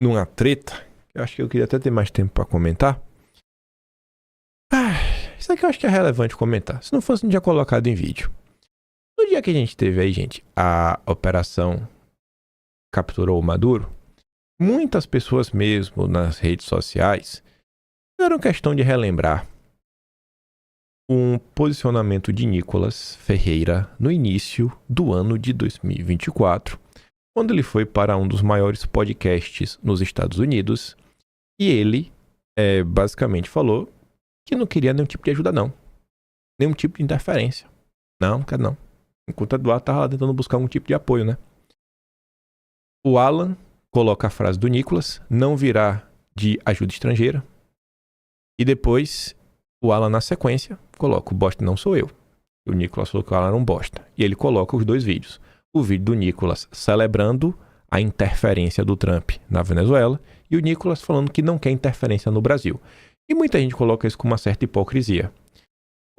numa treta, eu acho que eu queria até ter mais tempo pra comentar. Isso aqui eu acho que é relevante comentar. Se não fosse, não tinha colocado em vídeo. No dia que a gente teve aí, gente, a operação capturou o Maduro, muitas pessoas mesmo nas redes sociais fizeram questão de relembrar um posicionamento de Nicolas Ferreira no início do ano de 2024, quando ele foi para um dos maiores podcasts nos Estados Unidos e ele basicamente falou que não queria nenhum tipo de ajuda não, nenhum tipo de interferência. Não quero não. Enquanto Eduardo estava lá tentando buscar algum tipo de apoio, né? O Alan coloca a frase do Nicolas, não virá de ajuda estrangeira. E depois, o Alan, na sequência, coloca o bosta não sou eu. O Nicolas falou que o Alan era um bosta. E ele coloca os dois vídeos. O vídeo do Nicolas celebrando a interferência do Trump na Venezuela e o Nicolas falando que não quer interferência no Brasil. E muita gente coloca isso com uma certa hipocrisia.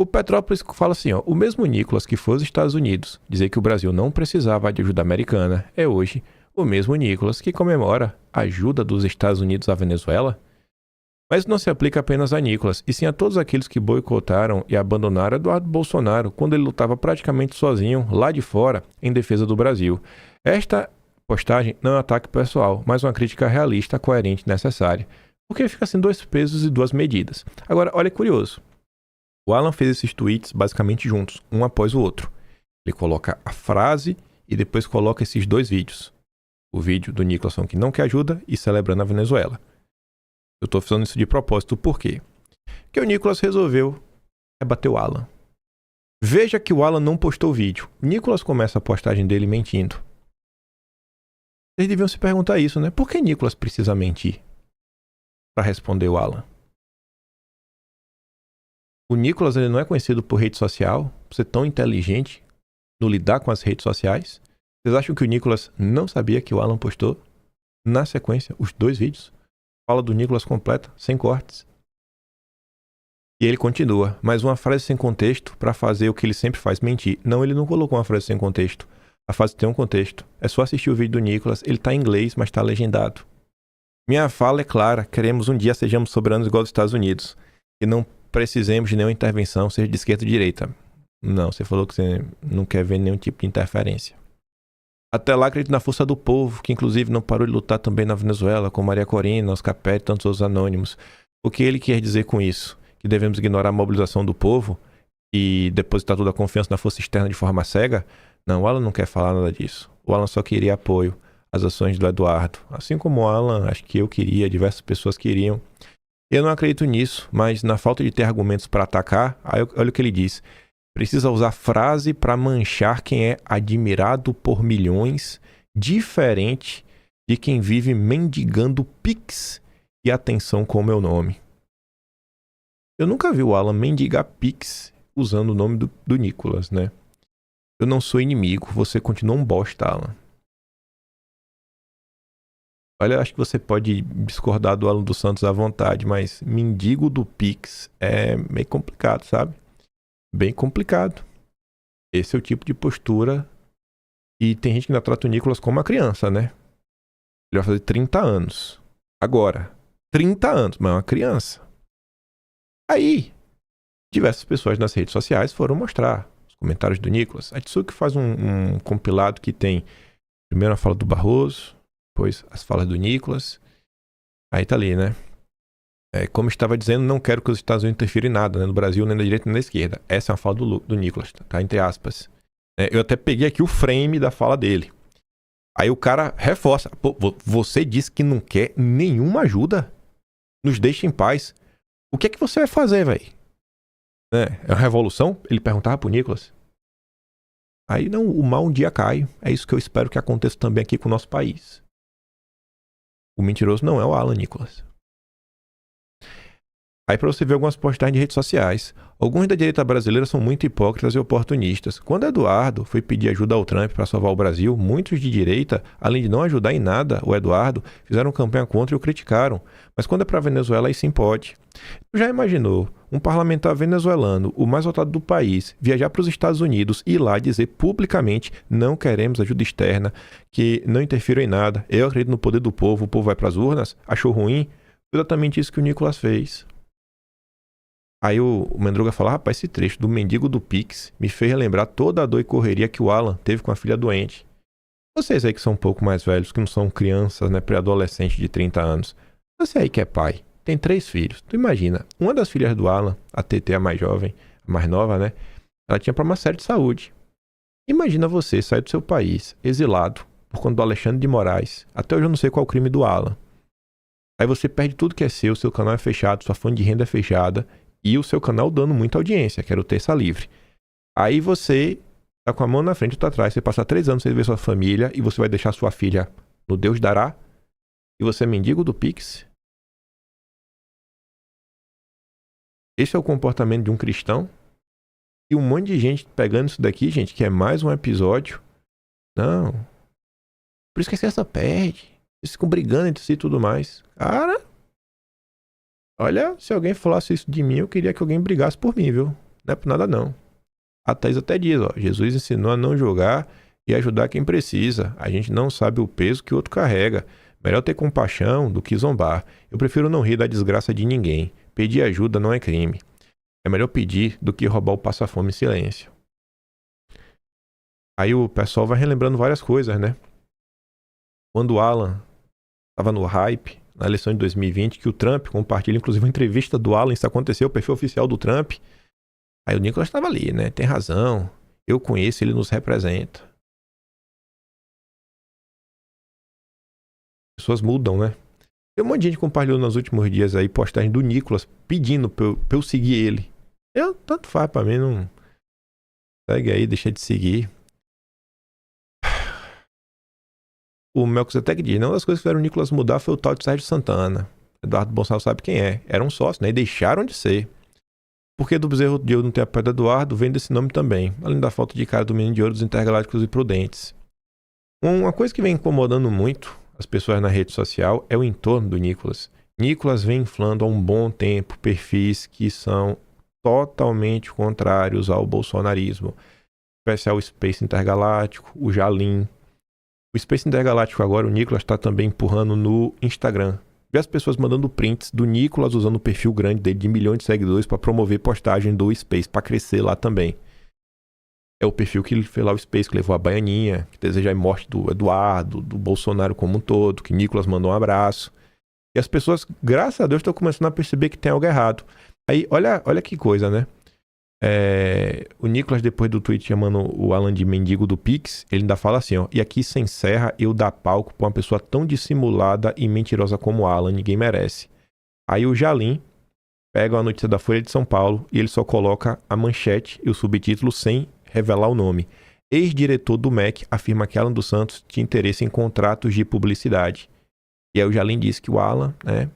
O Petrópolis fala assim, ó, o mesmo Nicolas que foi aos Estados Unidos dizer que o Brasil não precisava de ajuda americana é hoje o mesmo Nicolas que comemora a ajuda dos Estados Unidos à Venezuela. Mas não se aplica apenas a Nicolas, e sim a todos aqueles que boicotaram e abandonaram Eduardo Bolsonaro quando ele lutava praticamente sozinho, lá de fora, em defesa do Brasil. Esta postagem não é um ataque pessoal, mas uma crítica realista, coerente e necessária, porque fica assim dois pesos e duas medidas. Agora, olha que curioso. O Alan fez esses tweets basicamente juntos, um após o outro. Ele coloca a frase e depois coloca esses dois vídeos. O vídeo do Nicolas falando que não quer ajuda e celebrando a Venezuela. Eu tô fazendo isso de propósito, por quê? Porque o Nicolas resolveu rebater o Alan. Veja que o Alan não postou o vídeo. O Nicolas começa a postagem dele mentindo. Vocês deviam se perguntar isso, né? Por que Nicolas precisa mentir? Para responder o Alan. O Nicolas ele não é conhecido por rede social, por ser tão inteligente no lidar com as redes sociais. Vocês acham que o Nicolas não sabia que o Alan postou, na sequência, os dois vídeos? Fala do Nicolas completa, sem cortes. E ele continua, mais uma frase sem contexto para fazer o que ele sempre faz, mentir. Não, ele não colocou uma frase sem contexto. A frase tem um contexto. É só assistir o vídeo do Nicolas, ele tá em inglês, mas tá legendado. Minha fala é clara, queremos um dia sejamos soberanos igual aos Estados Unidos. E não precisemos de nenhuma intervenção, seja de esquerda ou de direita. Não, você falou que você não quer ver nenhum tipo de interferência. Até lá acredito na força do povo, que inclusive não parou de lutar também na Venezuela, com Maria Corina, Oscar Pérez e tantos outros anônimos. O que ele quer dizer com isso? Que devemos ignorar a mobilização do povo e depositar toda a confiança na força externa de forma cega? Não, o Alan não quer falar nada disso. O Alan só queria apoio às ações do Eduardo. Assim como o Alan, acho que eu queria, diversas pessoas queriam. Eu não acredito nisso, mas na falta de ter argumentos para atacar, olha o que ele diz. Precisa usar frase para manchar quem é admirado por milhões, diferente de quem vive mendigando pix e atenção com o meu nome. Eu nunca vi o Alan mendigar pix usando o nome do Nicolas, né? Eu não sou inimigo, você continua um bosta, Alan. Olha, acho que você pode discordar do Alan dos Santos à vontade, mas mendigo do pix é meio complicado, sabe? Bem complicado. Esse é o tipo de postura. E tem gente que ainda trata o Nicolas como uma criança, né? Ele vai fazer 30 anos. Agora. 30 anos, mas é uma criança. Aí, diversas pessoas nas redes sociais foram mostrar os comentários do Nicolas. A Tsuki faz um compilado que tem primeiro a fala do Barroso, depois as falas do Nicolas. Aí tá ali, né? Como estava dizendo, não quero que os Estados Unidos interfiram em nada, né? No Brasil, nem na direita nem na esquerda. Essa é uma fala do Nicolas, tá? Entre aspas. Eu até peguei aqui o frame da fala dele. Aí o cara reforça. Pô, você disse que não quer nenhuma ajuda? Nos deixa em paz. O que é que você vai fazer, velho? É uma revolução? Ele perguntava pro Nicolas. Aí não, o mal um dia cai. É isso que eu espero que aconteça também aqui com o nosso país. O mentiroso não é o Alan, Nicolas. Aí para você ver algumas postagens de redes sociais. Alguns da direita brasileira são muito hipócritas e oportunistas. Quando Eduardo foi pedir ajuda ao Trump para salvar o Brasil, muitos de direita, além de não ajudar em nada o Eduardo, fizeram campanha contra e o criticaram. Mas quando é para Venezuela, aí sim pode. Tu já imaginou um parlamentar venezuelano, o mais votado do país, viajar para os Estados Unidos e ir lá dizer publicamente: não queremos ajuda externa, que não interfiram em nada, eu acredito no poder do povo, o povo vai para as urnas? Achou ruim? Exatamente isso que o Nicolas fez. Aí o Mendruga fala: rapaz, esse trecho do mendigo do Pix me fez relembrar toda a dor e correria que o Alan teve com a filha doente. Vocês aí que são um pouco mais velhos, que não são crianças, né, pré-adolescentes de 30 anos. Você aí que é pai, tem 3 filhos. Tu imagina, uma das filhas do Alan, a TT, a mais jovem, a mais nova, né, ela tinha problema sério de saúde. Imagina você sair do seu país, exilado, por conta do Alexandre de Moraes. Até hoje eu não sei qual é o crime do Alan. Aí você perde tudo que é seu canal é fechado, sua fonte de renda é fechada, e o seu canal dando muita audiência, que era o Terça Livre. Aí você tá com a mão na frente e outra atrás, você passa 3 anos sem ver sua família, e você vai deixar sua filha no Deus dará, e você é mendigo do Pix. Esse é o comportamento de um cristão? E um monte de gente pegando isso daqui, gente, que é mais um episódio. Não. Por isso que a ciência perde. Eles ficam brigando entre si e tudo mais. Cara, olha, se alguém falasse isso de mim, eu queria que alguém brigasse por mim, viu? Não é por nada não. A Thaís até diz, ó, Jesus ensinou a não julgar e ajudar quem precisa. A gente não sabe o peso que o outro carrega. Melhor ter compaixão do que zombar. Eu prefiro não rir da desgraça de ninguém. Pedir ajuda não é crime. É melhor pedir do que roubar o passa-fome em silêncio. Aí o pessoal vai relembrando várias coisas, né? Quando o Alan estava no hype, na eleição de 2020, que o Trump compartilha, inclusive, uma entrevista do Alan, isso aconteceu, o perfil oficial do Trump. Aí o Nicolas estava ali, né? Tem razão. Eu conheço, ele nos representa. As pessoas mudam, né? Tem um monte de gente que compartilhou nos últimos dias aí postagem do Nicolas pedindo pra eu seguir ele. Eu, tanto faz pra mim, não... Segue aí, deixa de seguir. O Melquisedeque diz, uma das coisas que fizeram o Nicolas mudar foi o tal de Sérgio Santana. Eduardo Bolsonaro sabe quem é. Era um sócio, né? E deixaram de ser. Porque do bezerro de ouro não tem a pedra do Eduardo, vem desse nome também. Além da falta de cara do menino de ouro dos intergalácticos e prudentes. Uma coisa que vem incomodando muito as pessoas na rede social é o entorno do Nicolas. Nicolas vem inflando há um bom tempo perfis que são totalmente contrários ao bolsonarismo. Em especial o Space Intergaláctico, o Jalim. O Space Intergaláctico agora, o Nicolas está também empurrando no Instagram. Vê as pessoas mandando prints do Nicolas usando o perfil grande dele de milhões de seguidores para promover postagem do Space, para crescer lá também. É o perfil que fez lá o Space, que levou a Baianinha, que deseja a morte do Eduardo, do Bolsonaro como um todo, que Nicolas mandou um abraço. E as pessoas, graças a Deus, estão começando a perceber que tem algo errado. Aí, olha que coisa, né? O Nicolas, depois do tweet chamando o Alan de mendigo do Pix, ele ainda fala assim, ó: e aqui se encerra eu dar palco pra uma pessoa tão dissimulada e mentirosa como o Alan, ninguém merece. Aí o Jalim pega a notícia da Folha de São Paulo e ele só coloca a manchete e o subtítulo sem revelar o nome. Ex-diretor do MEC afirma que Alan dos Santos tinha interesse em contratos de publicidade. E aí o Jalim disse que o Alan, né,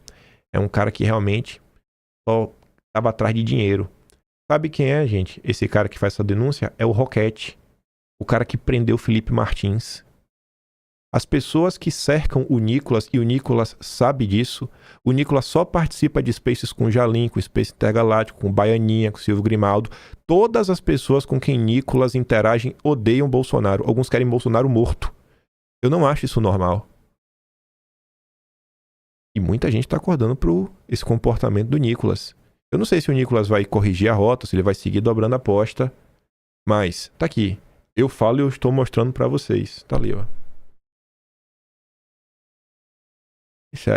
é um cara que realmente só estava atrás de dinheiro. Sabe quem é, gente? Esse cara que faz essa denúncia é o Roquete, o cara que prendeu Felipe Martins. As pessoas que cercam o Nicolas, e o Nicolas sabe disso, o Nicolas só participa de Spaces com o Jalim, com o Space Intergaláctico, com o Baianinha, com o Silvio Grimaldo. Todas as pessoas com quem Nicolas interagem odeiam Bolsonaro. Alguns querem Bolsonaro morto. Eu não acho isso normal. E muita gente está acordando para esse comportamento do Nicolas. Eu não sei se o Nicolas vai corrigir a rota, se ele vai seguir dobrando a aposta. Mas, tá aqui. Eu falo e eu estou mostrando pra vocês. Tá ali, ó.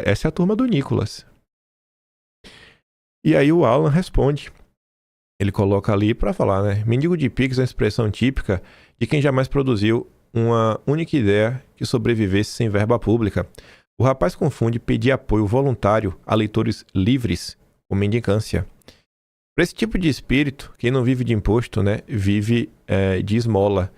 Essa é a turma do Nicolas. E aí o Alan responde. Ele coloca ali pra falar, né? Mendigo de Pix é uma expressão típica de quem jamais produziu uma única ideia que sobrevivesse sem verba pública. O rapaz confunde pedir apoio voluntário a leitores livres com mendicância. Para esse tipo de espírito, quem não vive de imposto, né, vive de esmola.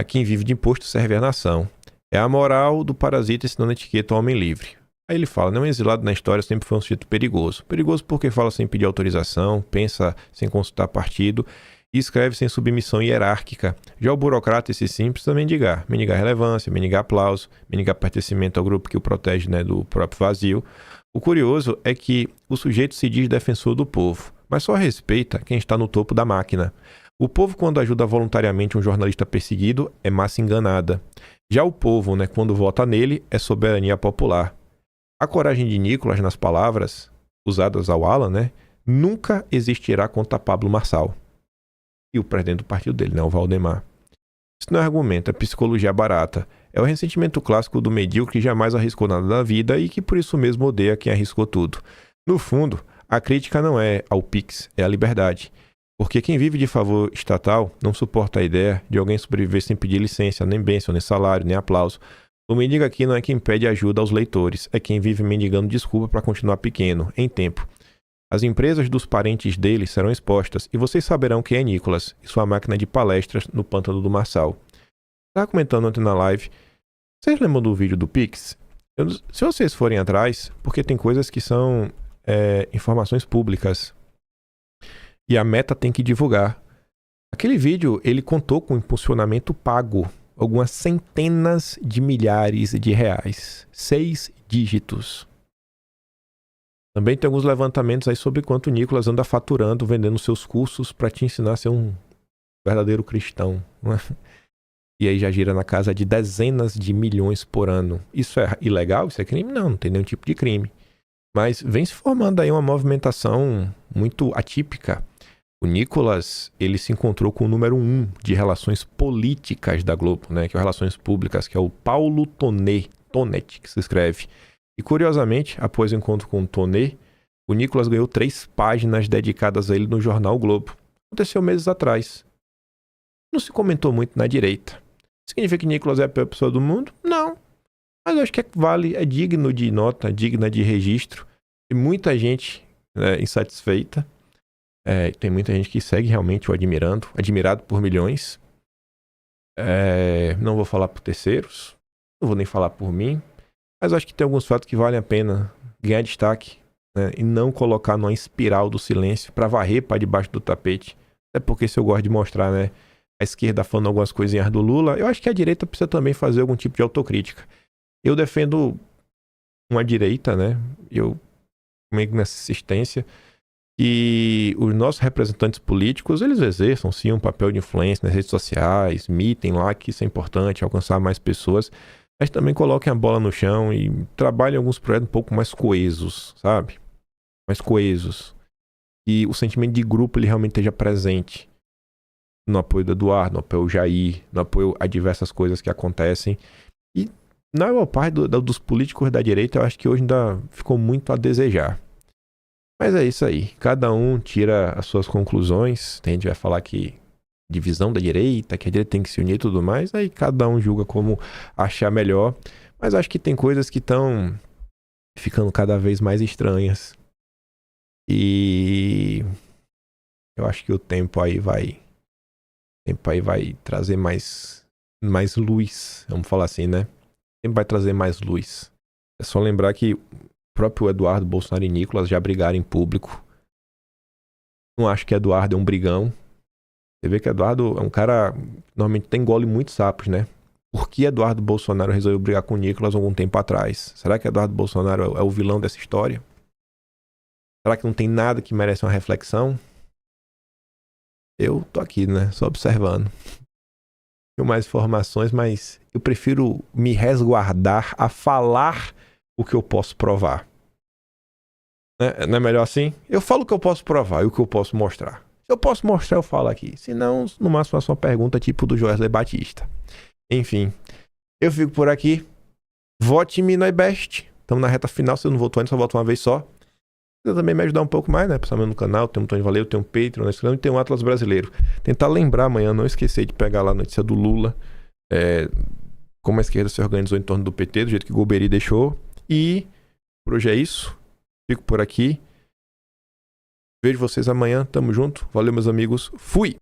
Quem vive de imposto serve à nação. É a moral do parasita ensinando a etiqueta ao homem livre. Aí ele fala, né? Um exilado na história sempre foi um sujeito perigoso. Perigoso porque fala sem pedir autorização, pensa sem consultar partido e escreve sem submissão hierárquica. Já o burocrata, esse simples, também mendigar relevância, mendigar aplauso, mendigar pertencimento ao grupo que o protege, né, do próprio vazio. O curioso é que o sujeito se diz defensor do povo, mas só respeita quem está no topo da máquina. O povo, quando ajuda voluntariamente um jornalista perseguido, é massa enganada. Já o povo, né, quando vota nele, é soberania popular. A coragem de Nicolas nas palavras usadas ao Alan, né, nunca existirá contra Pablo Marçal. E o presidente do partido dele, né, o Valdemar. Isso não é argumento, é psicologia barata. É o ressentimento clássico do medíocre que jamais arriscou nada na vida e que por isso mesmo odeia quem arriscou tudo. No fundo, a crítica não é ao Pix, é à liberdade. Porque quem vive de favor estatal não suporta a ideia de alguém sobreviver sem pedir licença, nem bênção, nem salário, nem aplauso. O mendigo aqui não é quem pede ajuda aos leitores, é quem vive mendigando desculpa para continuar pequeno, em tempo. As empresas dos parentes dele serão expostas e vocês saberão quem é Nicolas e sua máquina de palestras no pântano do Marçal. Estava comentando ontem na live, vocês lembram do vídeo do Pix? Se vocês forem atrás, porque tem coisas que são informações públicas e a Meta tem que divulgar. Aquele vídeo, ele contou com impulsionamento pago. Algumas centenas de milhares de reais. 6 dígitos. Também tem alguns levantamentos aí sobre quanto o Nicolas anda faturando, vendendo seus cursos para te ensinar a ser um verdadeiro cristão. Não é? E aí já gira na casa de dezenas de milhões por ano. Isso é ilegal? Isso é crime? Não, não tem nenhum tipo de crime. Mas vem se formando aí uma movimentação muito atípica. O Nicolas, ele se encontrou com o número 1 de relações políticas da Globo, né? Que é Relações Públicas, que é o Paulo Tonetti, que se escreve. E curiosamente, após o encontro com o Tonet, o Nicolas ganhou 3 páginas dedicadas a ele no jornal o Globo. Aconteceu meses atrás. Não se comentou muito na direita. Significa que Nicolas é a pior pessoa do mundo? Não. Mas eu acho que é digno de nota, digna de registro. Tem muita gente, né, insatisfeita. Tem muita gente que segue realmente o admirado por milhões. Não vou falar por terceiros, não vou nem falar por mim, mas acho que tem alguns fatos que valem a pena ganhar destaque, né, e não colocar numa espiral do silêncio para varrer para debaixo do tapete. Até porque se eu gosto de mostrar, né, a esquerda falando algumas coisinhas do Lula, eu acho que a direita precisa também fazer algum tipo de autocrítica. Eu defendo uma direita, né, eu meio nessa insistência. E os nossos representantes políticos, eles exerçam sim um papel de influência nas redes sociais, mitem lá que isso é importante, alcançar mais pessoas, mas também coloquem a bola no chão e trabalhem alguns projetos um pouco mais coesos, sabe? Mais coesos. E o sentimento de grupo ele realmente esteja presente no apoio do Eduardo, no apoio ao Jair, no apoio a diversas coisas que acontecem. E na maior parte dos políticos da direita, eu acho que hoje ainda ficou muito a desejar. Mas é isso aí. Cada um tira as suas conclusões. Tem gente que vai falar que divisão da direita, que a direita tem que se unir e tudo mais. Aí cada um julga como achar melhor. Mas acho que tem coisas que estão ficando cada vez mais estranhas. E eu acho que o tempo aí vai trazer mais luz. Vamos falar assim, né? O tempo vai trazer mais luz. É só lembrar que próprio Eduardo Bolsonaro e Nicolas já brigaram em público. Não acho que Eduardo é um brigão. Você vê que Eduardo é um cara normalmente engole muitos sapos, né? Por que Eduardo Bolsonaro resolveu brigar com o Nicolas algum tempo atrás? Será que Eduardo Bolsonaro é o vilão dessa história? Será que não tem nada que merece uma reflexão? Eu tô aqui, né? Só observando. Tenho mais informações, mas eu prefiro me resguardar a falar o que eu posso provar. Não é melhor assim? Eu falo o que eu posso provar e o que eu posso mostrar. Se eu posso mostrar, eu falo aqui. Se não, no máximo é só uma pergunta tipo do Joesley Batista. Enfim, eu fico por aqui. Vote-me no iBest. Estamos na reta final. Se eu não votou ainda, só voto uma vez só. Você também me ajudar um pouco mais, né? Principalmente no canal. Tem um Tony Valeu, tem um Patreon na Instagram e tem um Atlas Brasileiro. Tentar lembrar amanhã, não esquecer de pegar lá a notícia do Lula. Como a esquerda se organizou em torno do PT, do jeito que o Golbery deixou. E por hoje é isso. Fico por aqui. Vejo vocês amanhã. Tamo junto. Valeu, meus amigos. Fui!